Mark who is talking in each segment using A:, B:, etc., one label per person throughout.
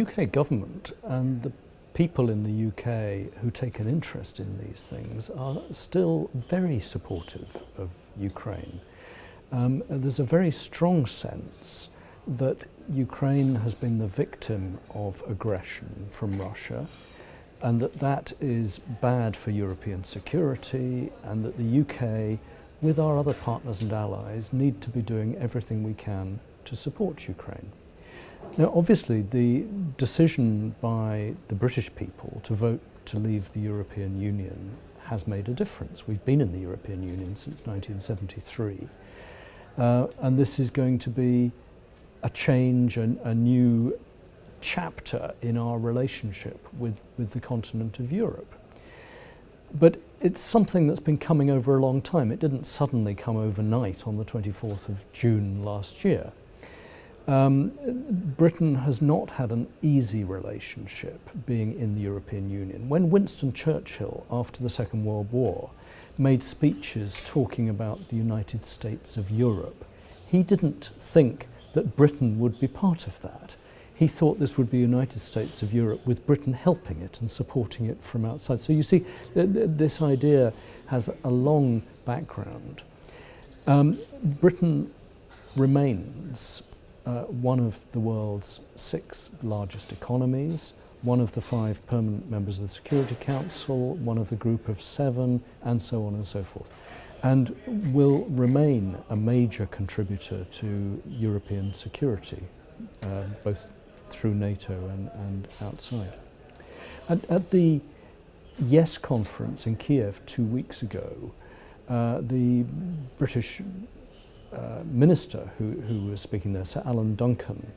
A: UK government and the people in the UK who take an interest in these things are still very supportive of Ukraine. There's a very strong sense that Ukraine has been the victim of aggression from Russia, and that is bad for European security, and that the UK, with our other partners and allies, need to be doing everything we can to support Ukraine. Now, obviously, the decision by the British people to vote to leave the European Union has made a difference. We've been in the European Union since 1973, and this is going to be a change, a new chapter in our relationship with the continent of Europe. But it's something that's been coming over a long time. It didn't suddenly come overnight on the 24th of June last year. Britain has not had an easy relationship being in the European Union. When Winston Churchill, after the Second World War, made speeches talking about the United States of Europe, he didn't think that Britain would be part of that. He thought this would be United States of Europe with Britain helping it and supporting it from outside. So you see, this idea has a long background. Britain remains one of the world's 6 largest economies, one of the 5 permanent members of the Security Council, one of the group of 7, and so on and so forth, and will remain a major contributor to European security, both through NATO and outside. At the YES conference in Kiev 2 weeks ago, the British minister who was speaking there, Sir Alan Duncan,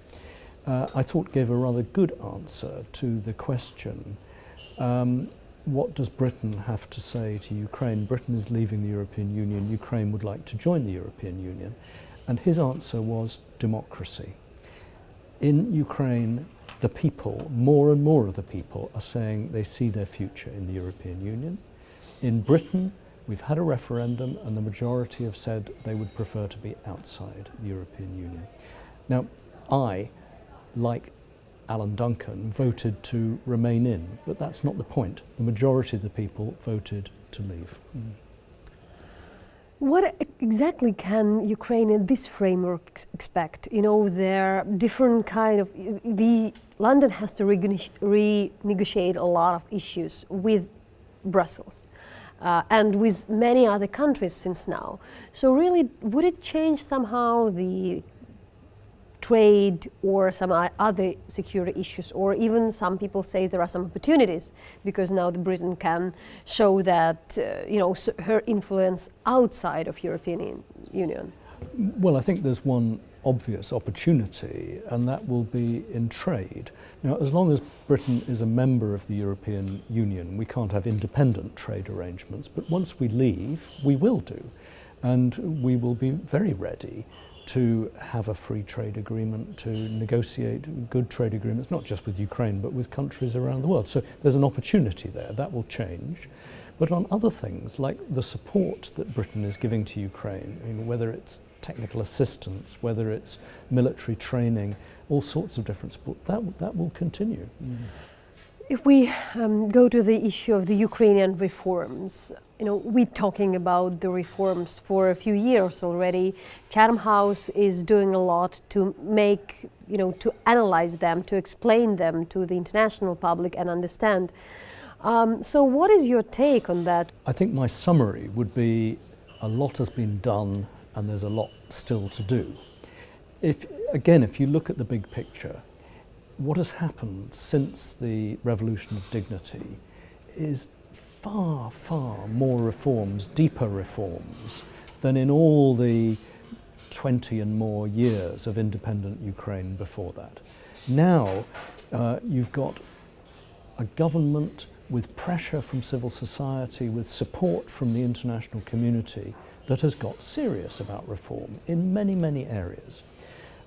A: I thought gave a rather good answer to the question, what does Britain have to say to Ukraine? Britain is leaving the European Union, Ukraine would like to join the European Union. And his answer was democracy. In Ukraine, the people, more and more of the people, are saying they see their future in the European Union. In Britain, we've had a referendum and the majority have said they would prefer to be outside the European Union. Now, I, like Alan Duncan, voted to remain in, but that's not the point. The majority of the people voted to leave.
B: What exactly can Ukraine in this framework expect? You know, there are different kind of, London has to renegotiate a lot of issues with Brussels. And with many other countries since now. So really, would it change somehow the trade or some other security issues, or even some people say there are some opportunities because now the Britain can show that her influence outside of European Union?
A: Well, I think there's one obvious opportunity, and that will be in trade. Now, as long as Britain is a member of the European Union, we can't have independent trade arrangements, but once we leave, we will do. And we will be very ready to have a free trade agreement, to negotiate good trade agreements, not just with Ukraine, but with countries around the world. So there's an opportunity there, that will change. But on other things, like the support that Britain is giving to Ukraine, whether it's technical assistance, whether it's military training, all sorts of different support, that will continue.
B: If we go to the issue of the Ukrainian reforms, we're talking about the reforms for a few years already. Chatham House is doing a lot to make, to analyze them, to explain them to the international public and understand. So what is your take on that?
A: I think my summary would be a lot has been done and there's a lot still to do. If you look at the big picture, what has happened since the Revolution of Dignity is far, far more reforms, deeper reforms, than in all the 20 and more years of independent Ukraine before that. Now you've got a government with pressure from civil society, with support from the international community, that has got serious about reform in many, many areas.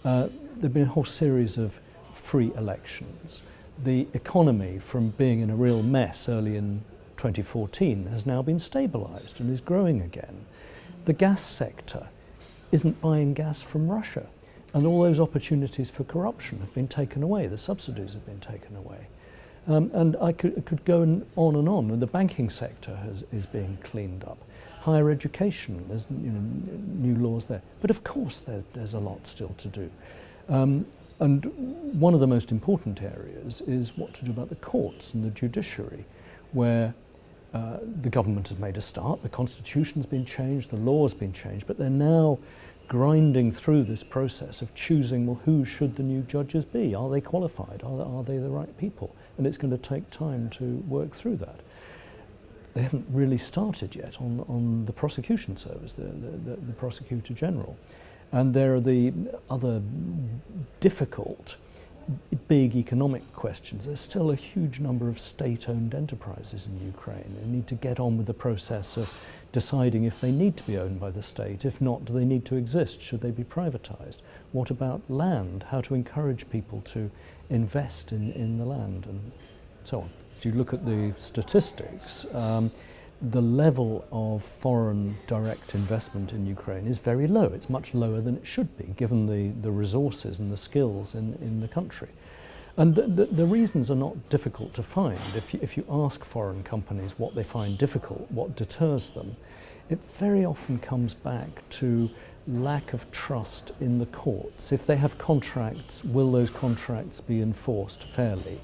A: There have been a whole series of free elections. The economy, from being in a real mess early in 2014, has now been stabilised and is growing again. The gas sector isn't buying gas from Russia. And all those opportunities for corruption have been taken away, the subsidies have been taken away. And I could go on and on. And the banking sector is being cleaned up. Higher education, there's new laws there. But of course there's a lot still to do. And one of the most important areas is what to do about the courts and the judiciary, where the government has made a start, the constitution's been changed, the law's been changed, but they're now grinding through this process of choosing, well, who should the new judges be? Are they qualified? Are they the right people? And it's going to take time to work through that. They haven't really started yet on the prosecution service, the Prosecutor General. And there are the other difficult, big economic questions. There's still a huge number of state-owned enterprises in Ukraine. They need to get on with the process of deciding if they need to be owned by the state. If not, do they need to exist? Should they be privatized? What about land? How to encourage people to invest in the land and so on. If you look at the statistics, the level of foreign direct investment in Ukraine is very low. It's much lower than it should be, given the resources and the skills in the country. And the reasons are not difficult to find. If you ask foreign companies what they find difficult, what deters them, it very often comes back to lack of trust in the courts. If they have contracts, will those contracts be enforced fairly?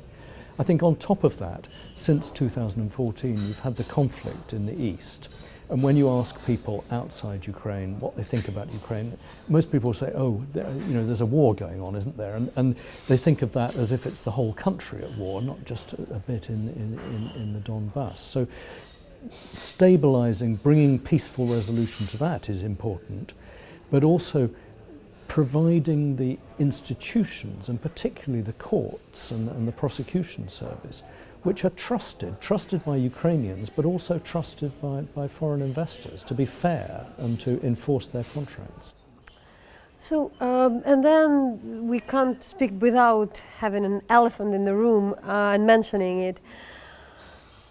A: I think on top of that, since 2014, you've had the conflict in the east. And when you ask people outside Ukraine what they think about Ukraine, most people say, oh, there's a war going on, isn't there? And they think of that as if it's the whole country at war, not just a bit in the Donbass. So stabilizing, bringing peaceful resolution to that is important, but also providing the institutions, and particularly the courts and the prosecution service, which are trusted by Ukrainians, but also trusted by foreign investors to be fair and to enforce their contracts.
B: So, and then we can't speak without having an elephant in the room and mentioning it.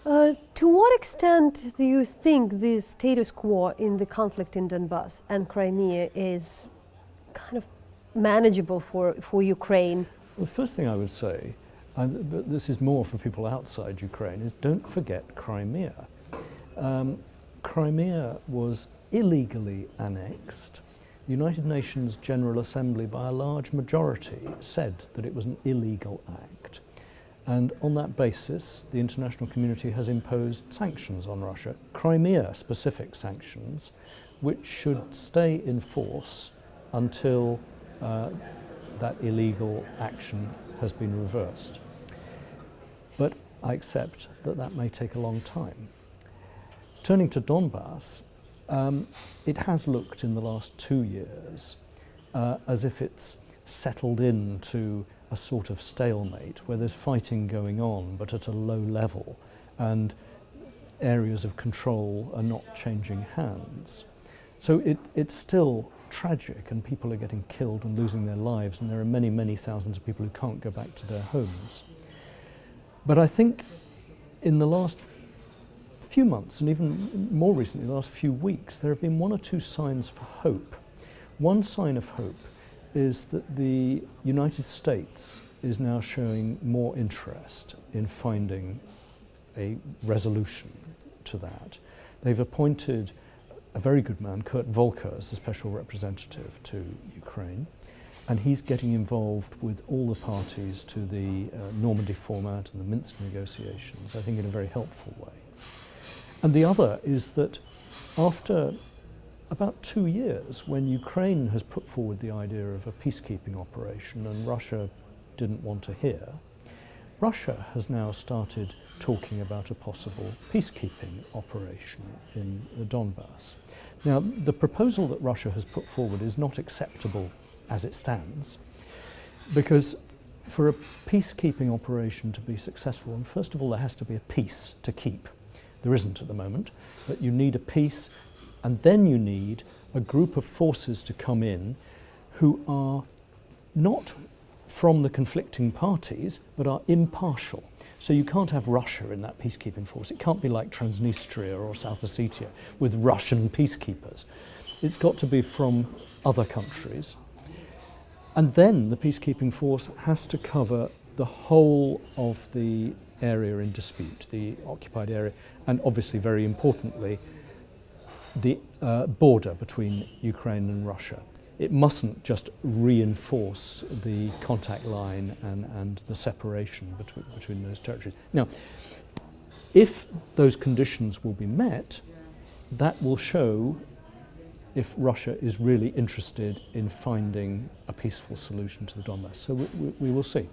B: To what extent do you think the status quo in the conflict in Donbass and Crimea is kind of manageable for Ukraine?
A: Well, the first thing I would say, and this is more for people outside Ukraine, is don't forget Crimea. Crimea was illegally annexed. The United Nations General Assembly, by a large majority, said that it was an illegal act. And on that basis, the international community has imposed sanctions on Russia, Crimea-specific sanctions, which should stay in force until that illegal action has been reversed. But I accept that that may take a long time. Turning to Donbass, it has looked in the last 2 years as if it's settled into a sort of stalemate where there's fighting going on but at a low level and areas of control are not changing hands. So it's still tragic and people are getting killed and losing their lives, and there are many, many thousands of people who can't go back to their homes. But I think in the last few months, and even more recently, the last few weeks, there have been 1 or 2 signs for hope. One sign of hope is that the United States is now showing more interest in finding a resolution to that. They've appointed a very good man, Kurt Volker, as the special representative to Ukraine, and he's getting involved with all the parties to the Normandy format and the Minsk negotiations, I think in a very helpful way. And the other is that after about 2 years, when Ukraine has put forward the idea of a peacekeeping operation and Russia didn't want to hear, Russia has now started talking about a possible peacekeeping operation in the Donbass. Now, the proposal that Russia has put forward is not acceptable as it stands, because for a peacekeeping operation to be successful, and first of all, there has to be a peace to keep. There isn't at the moment, but you need a peace, and then you need a group of forces to come in who are not from the conflicting parties, but are impartial. So you can't have Russia in that peacekeeping force. It can't be like Transnistria or South Ossetia with Russian peacekeepers. It's got to be from other countries. And then the peacekeeping force has to cover the whole of the area in dispute, the occupied area, and obviously, very importantly, the border between Ukraine and Russia. It mustn't just reinforce the contact line and the separation between those territories. Now, if those conditions will be met, that will show if Russia is really interested in finding a peaceful solution to the Donbass. So we will see.